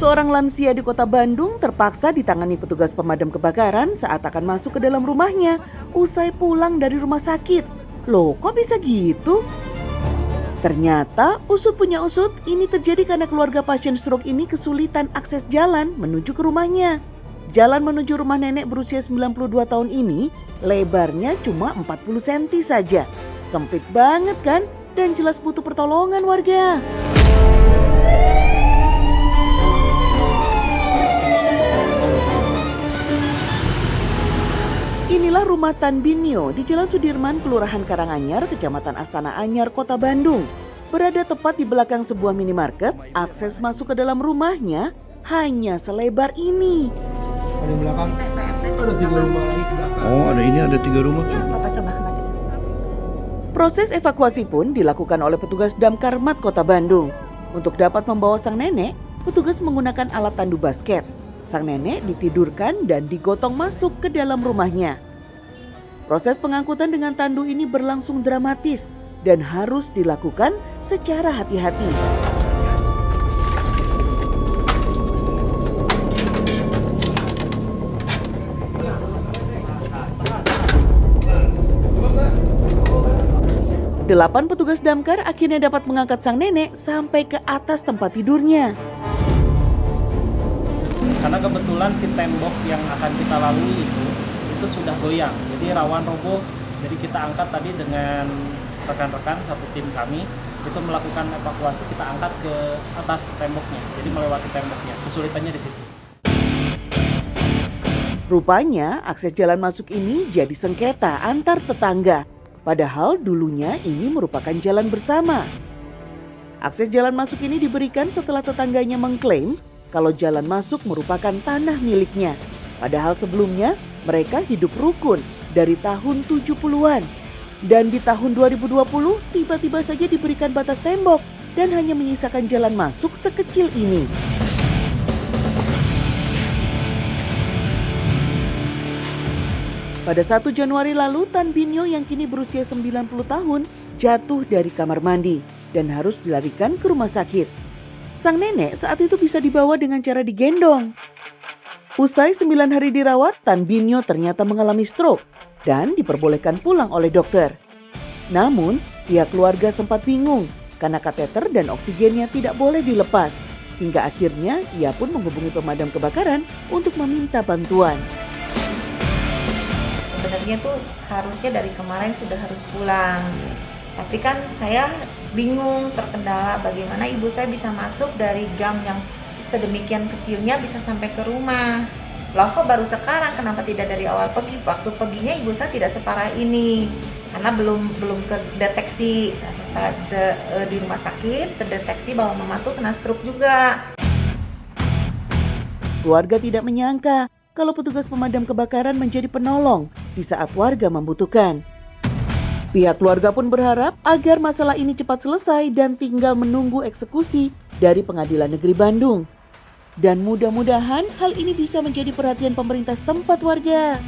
Seorang lansia di kota Bandung terpaksa ditangani petugas pemadam kebakaran saat akan masuk ke dalam rumahnya usai pulang dari rumah sakit. Loh, kok bisa gitu? Ternyata usut punya usut, ini terjadi karena keluarga pasien stroke ini kesulitan akses jalan menuju ke rumahnya. Jalan menuju rumah nenek berusia 92 tahun ini lebarnya cuma 40 cm saja. Sempit banget kan? Dan jelas butuh pertolongan warga. Inilah rumah Tan Binyo di Jalan Sudirman, Kelurahan Karanganyar, Kecamatan Astana Anyar, Kota Bandung. Berada tepat di belakang sebuah minimarket, akses masuk ke dalam rumahnya hanya selebar ini. Di belakang ada 3 rumah lagi ke belakang. Oh, ada 3 rumah. Bapak coba kembali. Proses evakuasi pun dilakukan oleh petugas Damkar Mat Kota Bandung. Untuk dapat membawa sang nenek, petugas menggunakan alat tandu basket. Sang nenek ditidurkan dan digotong masuk ke dalam rumahnya. Proses pengangkutan dengan tandu ini berlangsung dramatis dan harus dilakukan secara hati-hati. Delapan petugas damkar akhirnya dapat mengangkat sang nenek sampai ke atas tempat tidurnya. Karena kebetulan si tembok yang akan kita lalui itu sudah goyang, jadi rawan roboh. Jadi kita angkat tadi dengan rekan-rekan satu tim kami itu melakukan evakuasi, kita angkat ke atas temboknya, jadi melewati temboknya. Kesulitannya di situ. Rupanya akses jalan masuk ini jadi sengketa antar tetangga. Padahal dulunya ini merupakan jalan bersama. Akses jalan masuk ini diberikan setelah tetangganya mengklaim kalau jalan masuk merupakan tanah miliknya. Padahal sebelumnya mereka hidup rukun dari tahun 70-an. Dan di tahun 2020 tiba-tiba saja diberikan batas tembok dan hanya menyisakan jalan masuk sekecil ini. Pada 1 Januari lalu, Tan Binyo yang kini berusia 90 tahun jatuh dari kamar mandi dan harus dilarikan ke rumah sakit. Sang nenek saat itu bisa dibawa dengan cara digendong. Usai 9 hari dirawat, Tan Binyo ternyata mengalami stroke dan diperbolehkan pulang oleh dokter. Namun, pihak keluarga sempat bingung karena kateter dan oksigennya tidak boleh dilepas. Hingga akhirnya ia pun menghubungi pemadam kebakaran untuk meminta bantuan. Sebenarnya tuh harusnya dari kemarin sudah harus pulang. Tapi kan saya bingung, terkendala bagaimana ibu saya bisa masuk dari gang yang sedemikian kecilnya bisa sampai ke rumah. Loh kok baru sekarang, kenapa tidak dari awal pergi? Waktu perginya ibu saya tidak separah ini. Karena belum kedeteksi. Setelah di rumah sakit terdeteksi bahwa mama tuh kena stroke juga. Keluarga tidak menyangka kalau petugas pemadam kebakaran menjadi penolong di saat warga membutuhkan. Pihak keluarga pun berharap agar masalah ini cepat selesai dan tinggal menunggu eksekusi dari Pengadilan Negeri Bandung. Dan mudah-mudahan hal ini bisa menjadi perhatian pemerintah setempat warga.